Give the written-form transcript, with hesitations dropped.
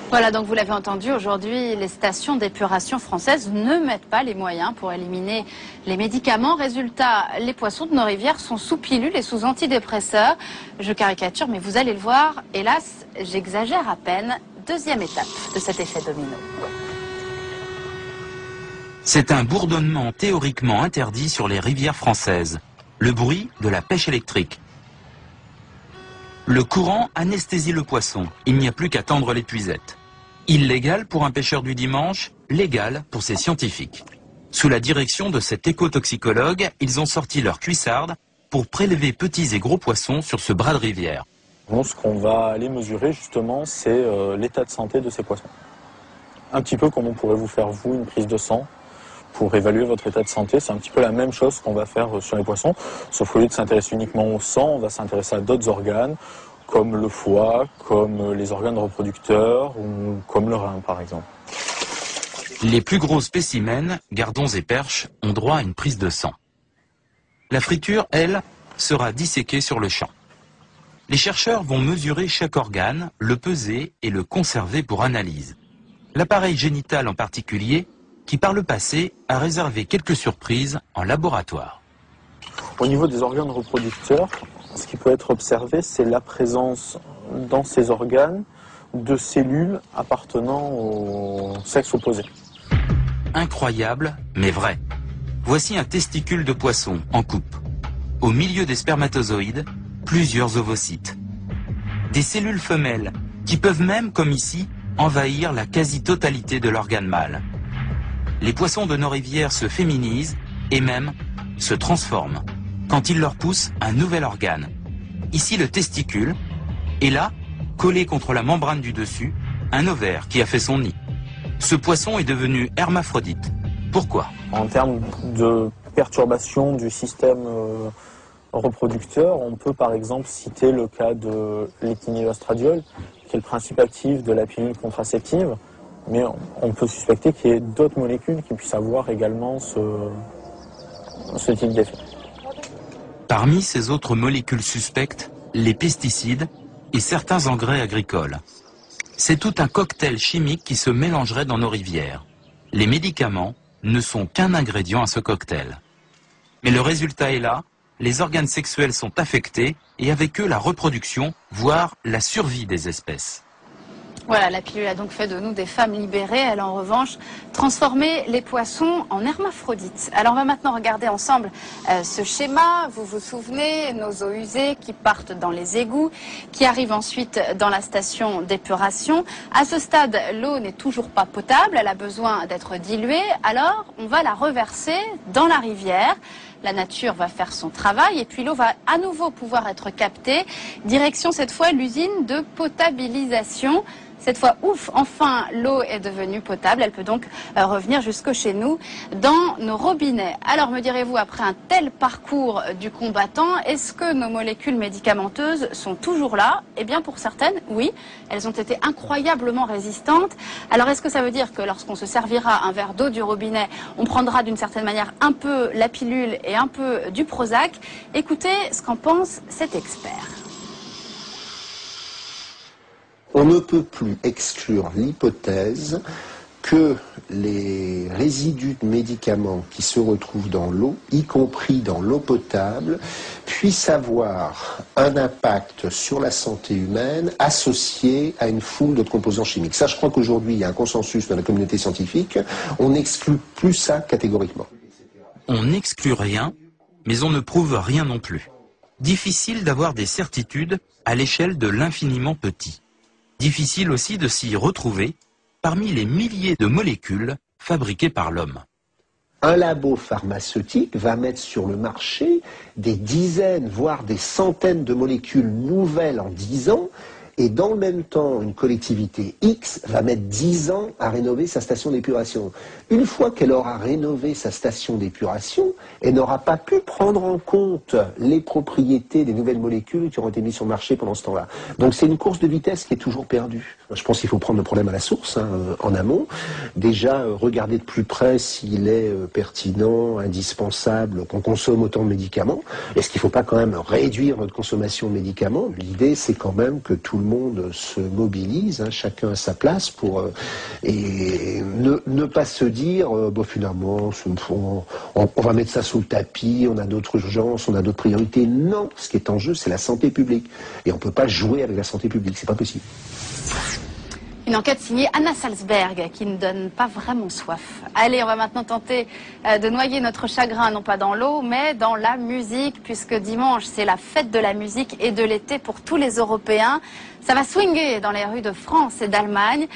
Voilà, donc vous l'avez entendu, aujourd'hui, les stations d'épuration françaises ne mettent pas les moyens pour éliminer les médicaments. Résultat, les poissons de nos rivières sont sous pilule et sous antidépresseurs. Je caricature, mais vous allez le voir, hélas, j'exagère à peine. Deuxième étape de cet effet domino. C'est un bourdonnement théoriquement interdit sur les rivières françaises. Le bruit de la pêche électrique. Le courant anesthésie le poisson. Il n'y a plus qu'à tendre l'épuisette. Illégal pour un pêcheur du dimanche, légal pour ces scientifiques. Sous la direction de cet écotoxicologue, ils ont sorti leur cuissarde pour prélever petits et gros poissons sur ce bras de rivière. Nous, ce qu'on va aller mesurer justement, c'est l'état de santé de ces poissons. Un petit peu comme on pourrait vous faire, vous, une prise de sang pour évaluer votre état de santé. C'est un petit peu la même chose qu'on va faire sur les poissons, sauf qu'au lieu de s'intéresser uniquement au sang, on va s'intéresser à d'autres organes, comme le foie, comme les organes reproducteurs, ou comme le rein, par exemple. Les plus gros spécimens, gardons et perches, ont droit à une prise de sang. La friture, elle, sera disséquée sur le champ. Les chercheurs vont mesurer chaque organe, le peser et le conserver pour analyse. L'appareil génital en particulier, qui par le passé a réservé quelques surprises en laboratoire. Au niveau des organes reproducteurs, ce qui peut être observé, c'est la présence dans ces organes de cellules appartenant au sexe opposé. Incroyable, mais vrai. Voici un testicule de poisson en coupe. Au milieu des spermatozoïdes, plusieurs ovocytes. Des cellules femelles qui peuvent même, comme ici, envahir la quasi-totalité de l'organe mâle. Les poissons de nos rivières se féminisent et même se transforment quand il leur pousse un nouvel organe. Ici le testicule, et là, collé contre la membrane du dessus, un ovaire qui a fait son nid. Ce poisson est devenu hermaphrodite. Pourquoi? En termes de perturbation du système reproducteur, on peut par exemple citer le cas de l'éthénylestradiol, qui est le principe actif de la pilule contraceptive, mais on peut suspecter qu'il y ait d'autres molécules qui puissent avoir également ce type d'effet. Parmi ces autres molécules suspectes, les pesticides et certains engrais agricoles. C'est tout un cocktail chimique qui se mélangerait dans nos rivières. Les médicaments ne sont qu'un ingrédient à ce cocktail. Mais le résultat est là, les organes sexuels sont affectés et avec eux la reproduction, voire la survie des espèces. Voilà, la pilule a donc fait de nous des femmes libérées. Elle a en revanche transformé les poissons en hermaphrodites. Alors on va maintenant regarder ensemble ce schéma. Vous vous souvenez, nos eaux usées qui partent dans les égouts, qui arrivent ensuite dans la station d'épuration. À ce stade, l'eau n'est toujours pas potable, elle a besoin d'être diluée. Alors on va la reverser dans la rivière. La nature va faire son travail et puis l'eau va à nouveau pouvoir être captée. Direction cette fois l'usine de potabilisation. Cette fois, ouf, enfin, l'eau est devenue potable. Elle peut donc revenir jusqu'au chez nous dans nos robinets. Alors, me direz-vous, après un tel parcours du combattant, est-ce que nos molécules médicamenteuses sont toujours là? Eh bien, pour certaines, oui. Elles ont été incroyablement résistantes. Alors, est-ce que ça veut dire que lorsqu'on se servira un verre d'eau du robinet, on prendra d'une certaine manière un peu la pilule et un peu du Prozac? Écoutez ce qu'en pense cet expert. On ne peut plus exclure l'hypothèse que les résidus de médicaments qui se retrouvent dans l'eau, y compris dans l'eau potable, puissent avoir un impact sur la santé humaine associé à une foule d'autres composants chimiques. Ça, je crois qu'aujourd'hui, il y a un consensus dans la communauté scientifique. On n'exclut plus ça catégoriquement. On n'exclut rien, mais on ne prouve rien non plus. Difficile d'avoir des certitudes à l'échelle de l'infiniment petit. Difficile aussi de s'y retrouver parmi les milliers de molécules fabriquées par l'homme. Un labo pharmaceutique va mettre sur le marché des dizaines, voire des centaines de molécules nouvelles en 10 ans, et dans le même temps, une collectivité X va mettre 10 ans à rénover sa station d'épuration. Une fois qu'elle aura rénové sa station d'épuration, elle n'aura pas pu prendre en compte les propriétés des nouvelles molécules qui auront été mises sur le marché pendant ce temps-là. Donc c'est une course de vitesse qui est toujours perdue. Je pense qu'il faut prendre le problème à la source, en amont. Déjà, regarder de plus près s'il est pertinent, indispensable, qu'on consomme autant de médicaments. Est-ce qu'il ne faut pas quand même réduire notre consommation de médicaments? L'idée, c'est quand même que tout le monde se mobilise, hein, chacun à sa place pour et ne pas se dire bon, finalement on va mettre ça sous le tapis, on a d'autres urgences, on a d'autres priorités. Non, ce qui est en jeu, c'est la santé publique. Et on ne peut pas jouer avec la santé publique, c'est pas possible. Une enquête signée Anna Salzberg qui ne donne pas vraiment soif. Allez, on va maintenant tenter de noyer notre chagrin, non pas dans l'eau, mais dans la musique, puisque dimanche, c'est la fête de la musique et de l'été pour tous les Européens. Ça va swinguer dans les rues de France et d'Allemagne.